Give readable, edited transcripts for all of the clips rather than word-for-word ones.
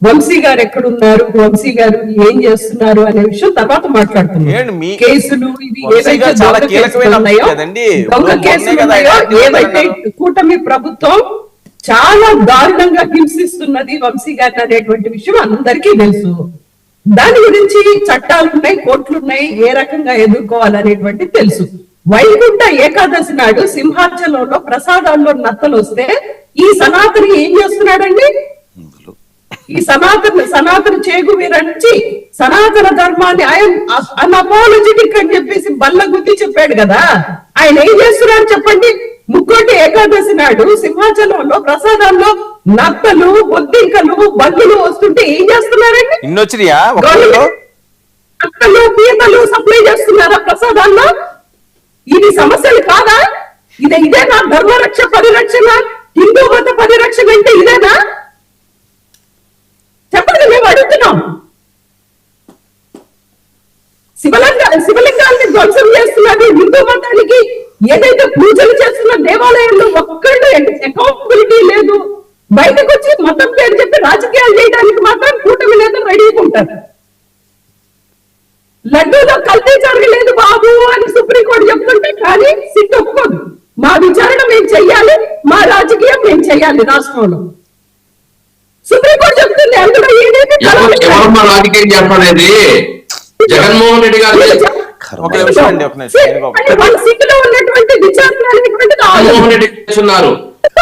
వంశీ గారు ఎక్కడున్నారు, వంశీ గారు ఏం చేస్తున్నారు అనే విషయం తర్వాత మాట్లాడుతున్నాం. కేసులు ఇవి ఏవైతే దొంగ కేసులు ఉన్నాయో, ఏవైతే కూటమి ప్రభుత్వం చాలా దారుణంగా హింసిస్తున్నది వంశీ గారిని అనేటువంటి విషయం అందరికీ తెలుసు. దాని గురించి చట్టాలు ఉన్నాయి, కోర్టులు ఉన్నాయి, ఏ రకంగా ఎదుర్కోవాలనేటువంటి తెలుసు. వైకుంఠ ఏకాదశి నాడు సింహాచలంలో ప్రసాదాల్లో నత్తలు వస్తే ఈ సనాతని ఏం చేస్తున్నాడండి? ఈ సనాతన చేగువీరంచి సనాతన ధర్మాన్ని ఆయన అన్అపాలజెటిక్ అని చెప్పేసి బల్ల గుద్ది చెప్పాడు కదా. ఆయన ఏం చేస్తున్నాడు చెప్పండి? ముక్కోటి ఏకాదశి నాడు సింహాచలంలో ప్రసాదాల్లో నత్తలు, బొద్దింకలు, బల్లులు వస్తుంటే ఏం చేస్తున్నారండి? నత్తలు, పీతలు సప్లై చేస్తున్నారా ప్రసాదాల్లో? ఇది సమస్యలు కాదా? ఇదేనా ధర్మరక్ష పరిరక్షణ, హిందూ మత పరిరక్షణ అంటే ఇదేనా? చెప్పండి, మేము అడుగుతున్నాం. శివలింగాన్ని ధ్వంసం చేస్తున్నది హిందూ మతానికి. ఏదైతే పూజలు చేస్తున్న దేవాలయంలో ఒక్కళ్ళు అకౌంటబిలిటీ లేదు. బయటకు వచ్చి మతం పేరు చెప్పి రాజకీయాలు చేయడానికి మాత్రం కూటమి నేతలు రెడీగా ఉంటారు. లడ్డూలో కల్తీ జరగలేదు బాబు అని సుప్రీంకోర్టు చెప్తుంటే కానీ సిట్ ఒప్పుకోదు. మా విచారణ మేము చెయ్యాలి, మా రాజకీయం మేము చెయ్యాలి రాష్ట్రంలో. సుప్రీంకోర్టు చెప్తుంది అందులో రాజకీయం చెప్పనేది జగన్మోహన్ రెడ్డి గారు సిట్ లో ఉన్నటువంటి విచారణ అనేటువంటిది జగన్మోహన్ రెడ్డి చేస్తున్నారు.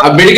ఆ మెడికల్